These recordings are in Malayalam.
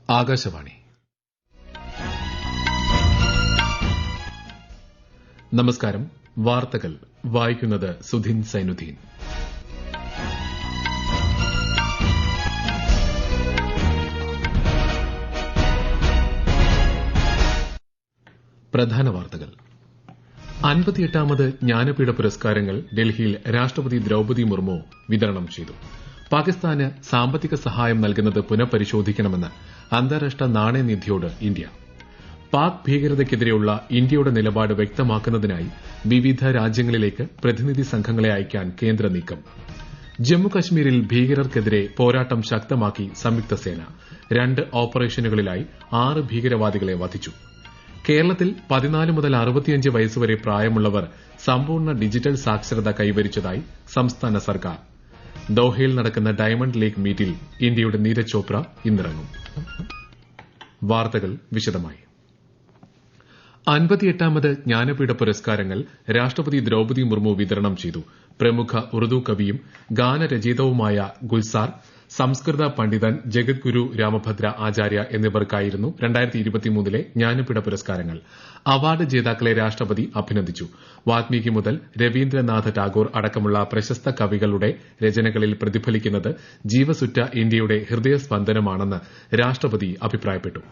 ആകാശവാണി. നമസ്കാരം. വാർത്തകൾ വായിക്കുന്നത് സുധിൻ സൈനുദ്ദീൻ. പ്രധാന വാർത്തകൾ. 58ാമത് ജ്ഞാനപീഠ പുരസ്കാരങ്ങൾ ഡൽഹിയിൽ രാഷ്ട്രപതി ദ്രൌപദി മുർമു വിതരണം ചെയ്തു. പാകിസ്ഥാന് സാമ്പത്തിക സഹായം നൽകുന്നത് പുനഃപരിശോധിക്കണമെന്ന് അന്താരാഷ്ട്ര നാണയനിധിയോട് ഇന്ത്യ. പാക് ഭീകരതയ്ക്കെതിരെയുള്ള ഇന്ത്യയുടെ നിലപാട് വ്യക്തമാക്കുന്നതിനായി വിവിധ രാജ്യങ്ങളിലേക്ക് പ്രതിനിധി സംഘങ്ങളെ അയക്കാൻ കേന്ദ്ര നീക്കം. ജമ്മുകശ്മീരിൽ ഭീകരർക്കെതിരെ പോരാട്ടം ശക്തമാക്കി സംയുക്ത സേന. 2 ഓപ്പറേഷനുകളിലായി 6 ഭീകരവാദികളെ വധിച്ചു. കേരളത്തിൽ 14 മുതൽ 65 വയസ്സുവരെ പ്രായമുള്ളവർ സമ്പൂർണ്ണ ഡിജിറ്റൽ സാക്ഷരത കൈവരിച്ചതായി സംസ്ഥാന സർക്കാർ. ദോഹയിൽ നടക്കുന്ന ഡയമണ്ട് ലീഗ് മീറ്റിൽ ഇന്ത്യയുടെ നീരജ് ചോപ്ര ഇന്നിറങ്ങും. വാർത്തകൾ വിശദമായി. 58ാമത് ജ്ഞാനപീഠ പുരസ്കാരങ്ങൾ രാഷ്ട്രപതി ദ്രൌപദി മുർമു വിതരണം ചെയ്തു. പ്രമുഖ ഉറുദു കവിയും ഗാനരചയിതാവുമായ ഗുൽസാർ, സംസ്കൃത പണ്ഡിതൻ ജഗദ്ഗുരു രാമഭദ്ര ആചാര്യ എന്നിവർക്കായിരുന്നു 2023 ജ്ഞാനപീഠ പുരസ്കാരങ്ങൾ. അവാർഡ് ജേതാക്കളെ രാഷ്ട്രപതി അഭിനന്ദിച്ചു. വാൽമീകി മുതൽ രവീന്ദ്രനാഥ ടാഗോർ അടക്കമുള്ള പ്രശസ്ത കവികളുടെ രചനകളിൽ പ്രതിഫലിക്കുന്നത് ജീവസുറ്റ ഇന്ത്യയുടെ ഹൃദയസ്പന്ദനമാണെന്ന് രാഷ്ട്രപതി അഭിപ്രായപ്പെട്ടു.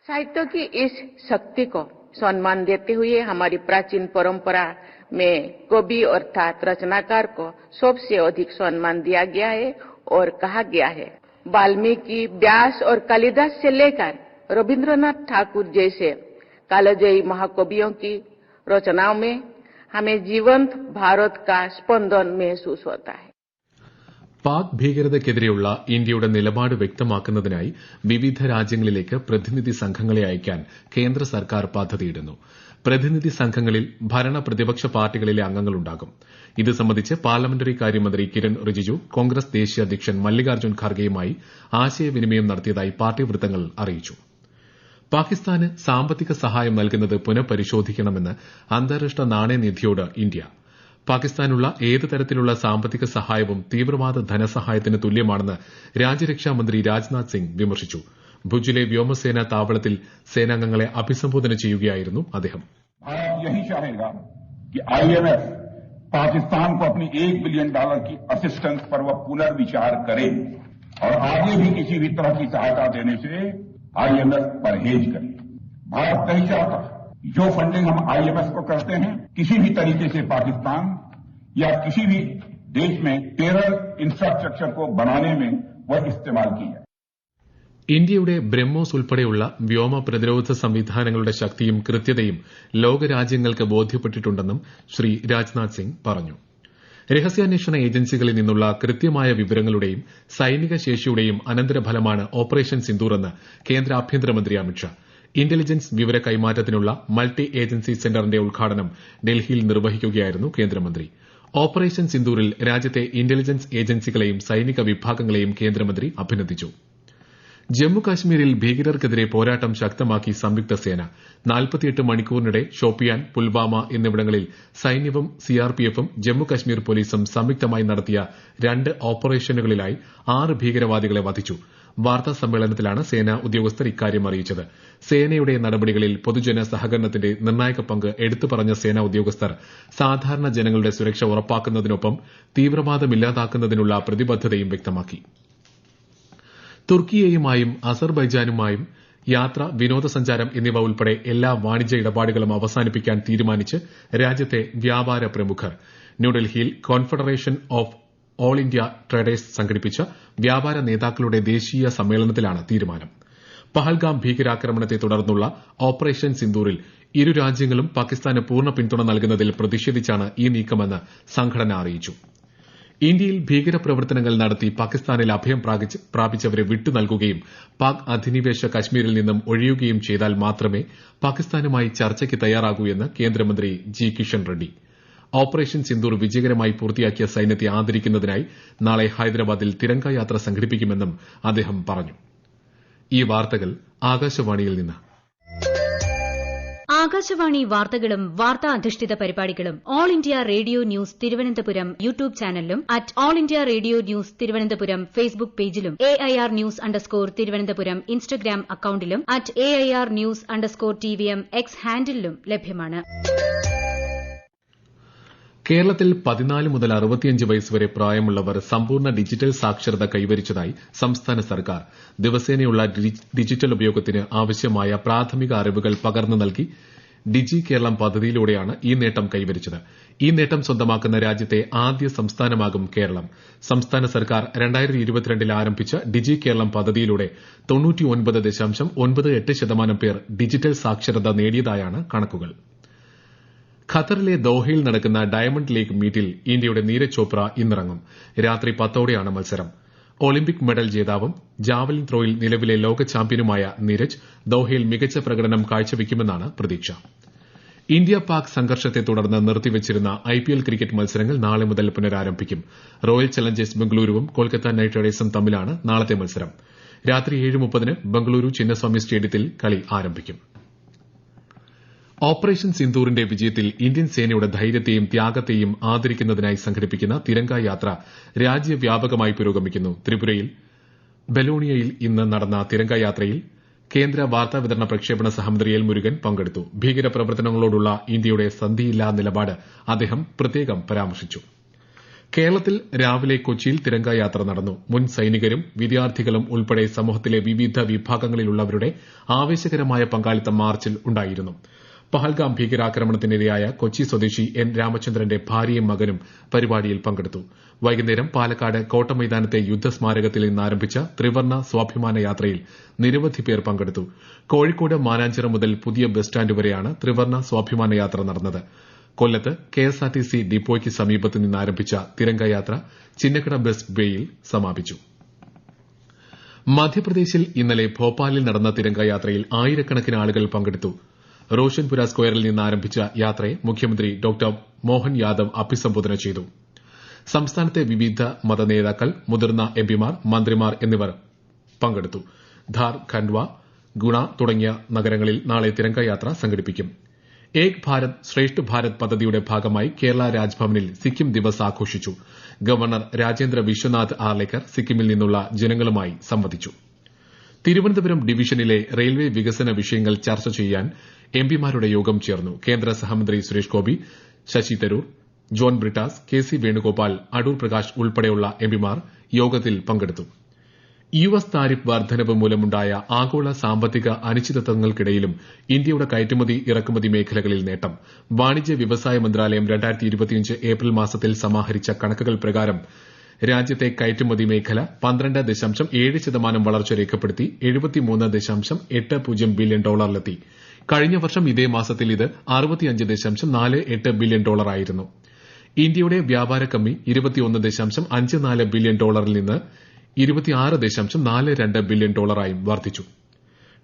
साहित्य की इस शक्ति को सम्मान देते हुए हमारी प्राचीन परंपरा में कवि अर्थात रचनाकार को सबसे अधिक सम्मान दिया गया है और कहा गया है. वाल्मीकि, व्यास और कालिदास से लेकर रविंद्रनाथ ठाकुर जैसे कालजयी महाकवियों की रचनाओं में हमें जीवंत भारत का स्पंदन महसूस होता है. പാക് ഭീകരതയ്ക്കെതിരെയുള്ള ഇന്ത്യയുടെ നിലപാട് വ്യക്തമാക്കുന്നതിനായി വിവിധ രാജ്യങ്ങളിലേക്ക് പ്രതിനിധി സംഘങ്ങളെ അയക്കാൻ കേന്ദ്ര സർക്കാർ പദ്ധതിയിടുന്നു. പ്രതിനിധി സംഘങ്ങളിൽ ഭരണ പ്രതിപക്ഷ പാർട്ടികളിലെ അംഗങ്ങളുണ്ടാകും. ഇത് സംബന്ധിച്ച് പാർലമെന്ററി കാര്യമന്ത്രി കിരൺ റിജിജു കോൺഗ്രസ് ദേശീയ അധ്യക്ഷൻ മല്ലികാർജ്ജുൻ ഖാർഗെയുമായി ആശയവിനിമയം നടത്തിയതായി പാർട്ടി വൃത്തങ്ങൾ അറിയിച്ചു. പാകിസ്ഥാന് സാമ്പത്തിക സഹായം നൽകുന്നത് പുനഃപരിശോധിക്കണമെന്ന് അന്താരാഷ്ട്ര നാണയനിധിയോട് ഇന്ത്യ. പാകിസ്ഥാനുള്ള ഏത് തരത്തിലുള്ള സാമ്പത്തിക സഹായവും തീവ്രവാദ ധനസഹായത്തിന് തുല്യമാണെന്ന് രാജ്യരക്ഷാമന്ത്രി രാജ്നാഥ് സിംഗ് വിമർശിച്ചു. ഭുജിലെ വ്യോമസേനാ താവളത്തിൽ സേനാംഗങ്ങളെ അഭിസംബോധന ചെയ്യുകയായിരുന്നു അദ്ദേഹം. पाकिस्तान को अपनी $1 बिलियन की असिस्टेंस पर वह पुनर्विचार करे और आगे भी किसी भी तरह की सहायता देने से IMF परहेज करे. भारत नहीं चाहता जो फंडिंग हम IMF को करते हैं किसी भी तरीके से पाकिस्तान या किसी भी देश में टेरर इंफ्रास्ट्रक्चर को बनाने में वह इस्तेमाल की है. ഇന്ത്യയുടെ ബ്രഹ്മോസ് ഉൾപ്പെടെയുള്ള വ്യോമ പ്രതിരോധ സംവിധാനങ്ങളുടെ ശക്തിയും കൃത്യതയും ലോകരാജ്യങ്ങൾക്ക് ബോധ്യപ്പെട്ടിട്ടുണ്ടെന്നും ശ്രീ രാജ്നാഥ് സിംഗ് പറഞ്ഞു. രഹസ്യാന്വേഷണ ഏജൻസികളിൽ നിന്നുള്ള കൃത്യമായ വിവരങ്ങളുടെയും സൈനിക ശേഷിയുടെയും അനന്തരഫലമാണ് ഓപ്പറേഷൻ സിന്ദൂർ എന്ന് കേന്ദ്ര ആഭ്യന്തരമന്ത്രി അമിത്ഷാ. ഇന്റലിജൻസ് വിവര കൈമാറ്റത്തിനുള്ള മൾട്ടി ഏജൻസി സെന്ററിന്റെ ഉദ്ഘാടനം ഡൽഹിയിൽ നിർവഹിക്കുകയായിരുന്നു കേന്ദ്രമന്ത്രി. ഓപ്പറേഷൻ സിന്ദൂറിൽ രാജ്യത്തെ ഇന്റലിജൻസ് ഏജൻസികളെയും സൈനിക വിഭാഗങ്ങളെയും കേന്ദ്രമന്ത്രി അഭിനന്ദിച്ചു. ജമ്മുകാശ്മീരിൽ ഭീകരർക്കെതിരെ പോരാട്ടം ശക്തമാക്കി സംയുക്ത സേന. 48 മണിക്കൂറിനിടെ ഷോപ്പിയാൻ, പുൽവാമ എന്നിവിടങ്ങളിൽ സൈന്യവും സിആർപിഎഫും ജമ്മുകശ്മീർ പോലീസും സംയുക്തമായി നടത്തിയ 2 ഓപ്പറേഷനുകളിലായി 6 ഭീകരവാദികളെ വധിച്ചു. വാർത്താ സമ്മേളനത്തിലാണ് സേനാ ഉദ്യോഗസ്ഥർ ഇക്കാര്യം അറിയിച്ചത്. സേനയുടെ നടപടികളിൽ പൊതുജന സഹകരണത്തിന്റെ നിർണായക പങ്ക് എടുത്തുപറഞ്ഞ സേനാ ഉദ്യോഗസ്ഥർ സാധാരണ ജനങ്ങളുടെ സുരക്ഷ ഉറപ്പാക്കുന്നതിനൊപ്പം തീവ്രവാദമില്ലാതാക്കുന്നതിനുള്ള പ്രതിബദ്ധതയും വ്യക്തമാക്കി. തുർക്കിയെയുമായും അസർബൈജാനുമായും യാത്ര, വിനോദസഞ്ചാരം എന്നിവ ഉൾപ്പെടെ എല്ലാ വാണിജ്യ ഇടപാടുകളും അവസാനിപ്പിക്കാൻ തീരുമാനിച്ച് രാജ്യത്തെ വ്യാപാര പ്രമുഖർ. ന്യൂഡൽഹിയിൽ confederation of all India traders സംഘടിപ്പിച്ച വ്യാപാര നേതാക്കളുടെ ദേശീയ സമ്മേളനത്തിലാണ് തീരുമാനം. പഹൽഗാം ഭീകരാക്രമണത്തെ തുടർന്നുള്ള ഓപ്പറേഷൻ സിന്ദൂറിൽ ഇരു രാജ്യങ്ങളും പാകിസ്ഥാന് പൂർണ്ണ പിന്തുണ നൽകുന്നതിൽ പ്രതിഷേധിച്ചാണ് ഈ നീക്കമെന്ന് സംഘടന അറിയിച്ചു. ഇന്ത്യയിൽ ഭീകരപ്രവർത്തനങ്ങൾ നടത്തി പാകിസ്ഥാനിൽ അഭയം പ്രാപിച്ചവരെ വിട്ടു നൽകുകയും പാക് അധിനിവേശ കശ്മീരിൽ നിന്നും ഒഴിയുകയും ചെയ്താൽ മാത്രമേ പാകിസ്ഥാനുമായി ചർച്ചയ്ക്ക് തയ്യാറാകൂ എന്ന് കേന്ദ്രമന്ത്രി ജി കിഷൻ റെഡ്ഡി. ഓപ്പറേഷൻ സിന്ദൂർ വിജയകരമായി പൂർത്തിയാക്കിയ സൈന്യത്തെ ആദരിക്കുന്നതിനായി നാളെ ഹൈദരാബാദിൽ തിരംഗയാത്ര സംഘടിപ്പിക്കുമെന്നും അദ്ദേഹം പറഞ്ഞു. ഈ വാർത്തകൾ ആകാശവാണിയിൽ നിന്ന്. ആകാശവാണി വാർത്തകളും വാർത്താ അധിഷ്ഠിത പരിപാടികളും all India radio news Thiruvananthapuram YouTube ചാനലിലും at all India radio news Thiruvananthapuram Facebook പേജിലും AIR ന്യൂസ് _ ഇൻസ്റ്റഗ്രാം അക്കൌണ്ടിലും at AIR news _TVM X ഹാൻഡിലും ലഭ്യമാണ്. കേരളത്തിൽ 14 മുതൽ 65 വയസ്സ് വരെ പ്രായമുള്ളവർ സമ്പൂർണ്ണ ഡിജിറ്റൽ സാക്ഷരത കൈവരിച്ചതായി സംസ്ഥാന സർക്കാർ. ദിവസേനയുള്ള ഡിജിറ്റൽ ഉപയോഗത്തിന് ആവശ്യമായ പ്രാഥമിക അറിവുകൾ പകർന്നു നൽകി ഡിജി കേരളം പദ്ധതിയിലൂടെയാണ് ഈ നേട്ടം കൈവരിച്ചത്. ഈ നേട്ടം സ്വന്തമാക്കുന്ന രാജ്യത്തെ ആദ്യ സംസ്ഥാനമാകും കേരളം. സംസ്ഥാന സർക്കാർ 2022 ആരംഭിച്ച ഡിജി കേരളം പദ്ധതിയിലൂടെ 99.98% പേർ ഡിജിറ്റൽ സാക്ഷരത നേടിയതായാണ് കണക്കുകൾ. ഖത്തറിലെ ദോഹയിൽ നടക്കുന്ന ഡയമണ്ട് ലീഗ് മീറ്റിൽ ഇന്ത്യയുടെ നീരജ് ചോപ്ര ഇന്നിറങ്ങും. രാത്രി 10 മത്സരം. ഒളിമ്പിക് മെഡൽ ജേതാവും ജാവലിൻ ത്രോയിൽ നിലവിലെ ലോക ചാമ്പ്യനുമായ നീരജ് ദോഹയിൽ മികച്ച പ്രകടനം കാഴ്ചവെക്കുമെന്നാണ് പ്രതീക്ഷ. ഇന്ത്യ പാക് സംഘർഷത്തെ തുടർന്ന് നിർത്തിവച്ചിരുന്ന IPL ക്രിക്കറ്റ് മത്സരങ്ങൾ നാളെ മുതൽ പുനരാരംഭിക്കും. റോയൽ ചലഞ്ചേഴ്സ് ബംഗളൂരുവും കൊൽക്കത്ത നൈറ്റ് റൈഡേഴ്സും തമ്മിലാണ് നാളത്തെ മത്സരം. രാത്രി 7:30 ബംഗളൂരു ചിന്നസ്വാമി സ്റ്റേഡിയത്തിൽ കളി ആരംഭിക്കും. ഓപ്പറേഷൻ സിന്ദൂറിന്റെ വിജയത്തിൽ ഇന്ത്യൻ സേനയുടെ ധൈര്യത്തെയും ത്യാഗത്തെയും ആദരിക്കുന്നതിനായി സംഘടിപ്പിക്കുന്ന തിരങ്ക യാത്ര രാജ്യവ്യാപകമായി പുരോഗമിക്കുന്നു. ത്രിപുരയിൽ ബലോണിയയിൽ ഇന്ന് നടന്ന തിരങ്ക യാത്രയിൽ കേന്ദ്ര വാർത്താവിതരണ പ്രക്ഷേപണ സഹമന്ത്രി എൽ മുരുകൻ പങ്കെടുത്തു. ഭീകരപ്രവർത്തനങ്ങളോടുള്ള ഇന്ത്യയുടെ സന്ധിയില്ലാ നിലപാട് അദ്ദേഹം പ്രത്യേകം പരാമർശിച്ചു. കേരളത്തിൽ രാവിലെ കൊച്ചിയിൽ തിരങ്ക യാത്ര നടന്നു. മുൻ സൈനികരും വിദ്യാർത്ഥികളും ഉൾപ്പെടെ സമൂഹത്തിലെ വിവിധ വിഭാഗങ്ങളിലുള്ളവരുടെ ആവേശകരമായ പങ്കാളിത്തം മാർച്ചിൽ ഉണ്ടായിരുന്നു. പഹൽഗാം ഭീകരാക്രമണത്തിനിരയായ കൊച്ചി സ്വദേശി N രാമചന്ദ്രന്റെ ഭാര്യയും മകനും പരിപാടിയിൽ പങ്കെടുത്തു. വൈകുന്നേരം പാലക്കാട് കോട്ടമൈതാനത്തെ യുദ്ധസ്മാരകത്തിൽ നിന്നാരംഭിച്ച ത്രിവർണ്ണ സ്വാഭിമാന യാത്രയിൽ നിരവധി പേർ പങ്കെടുത്തു. കോഴിക്കോട് മാനാഞ്ചിറ മുതൽ പുതിയ ബസ് സ്റ്റാൻഡ് വരെയാണ് ത്രിവർണ്ണ സ്വാഭിമാന യാത്ര നടന്നത്. കൊല്ലത്ത് KSRTC ഡിപ്പോയ്ക്ക് സമീപത്ത് നിന്നാരംഭിച്ച തിരങ്കയാത്ര ചിന്നക്കട ബസ് ബേയിൽ സമാപിച്ചു. മധ്യപ്രദേശിൽ ഇന്നലെ ഭോപ്പാലിൽ നടന്ന തിരങ്കയാത്രയിൽ ആയിരക്കണക്കിന് ആളുകൾ പങ്കെടുത്തു. റോഷൻപുര സ്ക്വയറിൽ നിന്നാരംഭിച്ച യാത്രയെ മുഖ്യമന്ത്രി ഡോക്ടർ മോഹൻ യാദവ് അഭിസംബോധന ചെയ്തു. സംസ്ഥാനത്തെ വിവിധ മതനേതാക്കൾ, മുതിർന്ന MPമാർ, മന്ത്രിമാർ എന്നിവർ പങ്കെടുത്തു. ധാർ, ഖണ്ഡ്വ, ഗുണ തുടങ്ങിയ നഗരങ്ങളിൽ നാളെ തിരങ്കയാത്ര സംഘടിപ്പിക്കും. ഏക് ഭാരത് ശ്രേഷ്ഠ ഭാരത് പദ്ധതിയുടെ ഭാഗമായി കേരള രാജ്ഭവനിൽ സിക്കിം ദിവസ് ആഘോഷിച്ചു. ഗവർണർ രാജേന്ദ്ര വിശ്വനാഥ് ആർലേക്കർ സിക്കിമിൽ നിന്നുള്ള ജനങ്ങളുമായി സംവദിച്ചു. തിരുവനന്തപുരം ഡിവിഷനിലെ റെയിൽവേ വികസന വിഷയങ്ങൾ ചർച്ച ചെയ്യാൻ MPമാരുടെ യോഗം ചേർന്നു. കേന്ദ്ര സഹമന്ത്രി സുരേഷ് ഗോപി, ശശി തരൂർ, ജോൺ ബ്രിട്ടാസ്, KC വേണുഗോപാൽ, അടൂർ പ്രകാശ് ഉൾപ്പെടെയുള്ള MPമാർ യോഗത്തിൽ പങ്കെടുത്തു. US താരിഫ് വർധനവ് മൂലമുണ്ടായ ആഗോള സാമ്പത്തിക അനിശ്ചിതത്വങ്ങൾക്കിടയിലും ഇന്ത്യയുടെ കയറ്റുമതി ഇറക്കുമതി മേഖലകളിൽ നേട്ടം. വാണിജ്യ വ്യവസായ മന്ത്രാലയം 2025 ഏപ്രിൽ മാസത്തിൽ സമാഹരിച്ച കണക്കുകൾ പ്രകാരം രാജ്യത്തെ കയറ്റുമതി മേഖല 12.7% വളർച്ച രേഖപ്പെടുത്തി $73.80 ബില്യൺ ഡോളറിലെത്തി. കഴിഞ്ഞ വർഷം ഇതേ മാസത്തിൽ ഇത് $65.48 ബില്യൺ ഡോളറായിരുന്നു. ഇന്ത്യയുടെ വ്യാപാര കമ്മി $21.54 ബില്യൺ ഡോളറിൽ നിന്ന് $26.42 ബില്യൺ ഡോളറായും വർദ്ധിച്ചു.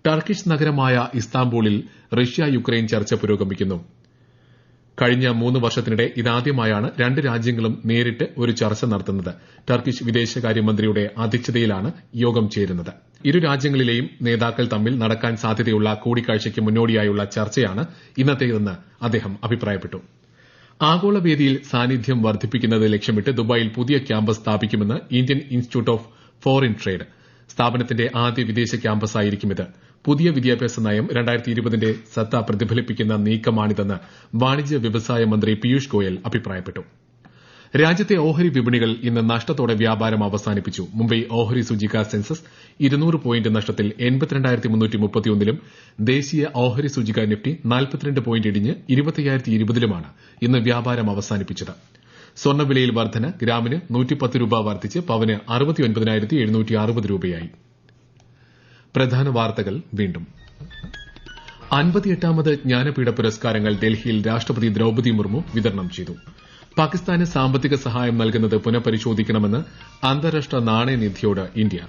ടർക്കിഷ് നഗരമായ ഇസ്താംബൂളിൽ റഷ്യ യുക്രൈൻ ചർച്ച പുരോഗമിക്കുന്നു. കഴിഞ്ഞ 3 വർഷത്തിനിടെ ഇതാദ്യമായാണ് രണ്ട് രാജ്യങ്ങളും നേരിട്ട് ഒരു ചർച്ച നടത്തുന്നത്. ടർക്കിഷ് വിദേശകാര്യമന്ത്രിയുടെ അധ്യക്ഷതയിലാണ് യോഗം ചേരുന്നത്. ഇരു രാജ്യങ്ങളിലെയും നേതാക്കൾ തമ്മിൽ നടക്കാൻ സാധ്യതയുള്ള കൂടിക്കാഴ്ചയ്ക്ക് മുന്നോടിയായുള്ള ചർച്ചയാണ് ഇന്നത്തേതെന്ന് അദ്ദേഹം അഭിപ്രായപ്പെട്ടു. ആഗോളവേദിയിൽ സാന്നിധ്യം വർദ്ധിപ്പിക്കുന്നത് ലക്ഷ്യമിട്ട് ദുബായിൽ പുതിയ ക്യാമ്പസ് സ്ഥാപിക്കുമെന്ന് Indian institute of foreign trade. സ്ഥാപനത്തിന്റെ ആദ്യ വിദേശ ക്യാമ്പസായിരിക്കും ഇത്. പുതിയ വിദ്യാഭ്യാസ നയം 2020ന്റെ സത്ത പ്രതിഫലിപ്പിക്കുന്ന നീക്കമാണിതെന്ന് വാണിജ്യ വ്യവസായ മന്ത്രി പീയൂഷ് ഗോയൽ അഭിപ്രായപ്പെട്ടു. രാജ്യത്തെ ഓഹരി വിപണികൾ ഇന്ന് നഷ്ടത്തോടെ വ്യാപാരം അവസാനിപ്പിച്ചു. മുംബൈ ഓഹരി സൂചിക സെൻസസ് 200 പോയിന്റ് നഷ്ടത്തിൽ 82,331ലും ദേശീയ ഓഹരി സൂചിക നിഫ്റ്റി 42 പോയിന്റ് ഇടിഞ്ഞ് 20,020ലുമാണ് ഇന്ന് വ്യാപാരം അവസാനിപ്പിച്ചത്. സ്വർണ്ണവിലയിൽ വർധന. ഗ്രാമിന് 110 രൂപ വർദ്ധിച്ച് പവന് 69,760 രൂപയായി. പ്രധാന വാർത്തകൾ വീണ്ടും. 58ാമത് ജ്ഞാനപീഠ പുരസ്കാരങ്ങൾ ഡൽഹിയിൽ രാഷ്ട്രപതി ദ്രൌപദി മുർമു വിതരണം ചെയ്തു. പാകിസ്ഥാന് സാമ്പത്തിക സഹായം നൽകുന്നത് പുനഃപരിശോധിക്കണമെന്ന് അന്താരാഷ്ട്ര നാണയനിധിയോട് ഇന്ത്യ.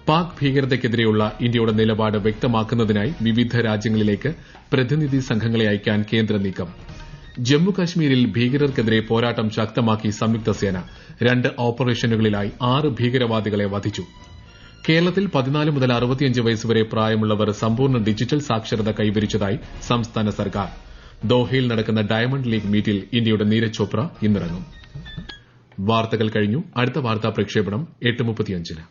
പാക് ഭീകരതയ്ക്കെതിരെയുള്ള ഇന്ത്യയുടെ നിലപാട് വ്യക്തമാക്കുന്നതിനായി വിവിധ രാജ്യങ്ങളിലേക്ക് പ്രതിനിധി സംഘങ്ങളെ അയക്കാൻ കേന്ദ്ര നീക്കം. ജമ്മുകാശ്മീരിൽ ഭീകരർക്കെതിരെ പോരാട്ടം ശക്തമാക്കി സംയുക്ത സേന. 2 ഓപ്പറേഷനുകളിലായി 6 ഭീകരവാദികളെ വധിച്ചു. കേരളത്തിൽ 14 മുതൽ 65 വയസ്സുവരെ പ്രായമുള്ളവർ സമ്പൂർണ്ണ ഡിജിറ്റൽ സാക്ഷരത കൈവരിച്ചതായി സംസ്ഥാന സർക്കാർ. ദോഹയിൽ നടക്കുന്ന ഡയമണ്ട് ലീഗ് മീറ്റിൽ ഇന്ത്യയുടെ നീരജ് ചോപ്ര ഇന്നിറങ്ങും. വാർത്തകൾ കഴിഞ്ഞു. അടുത്ത വാർത്താ പ്രക്ഷേപണം 8:35.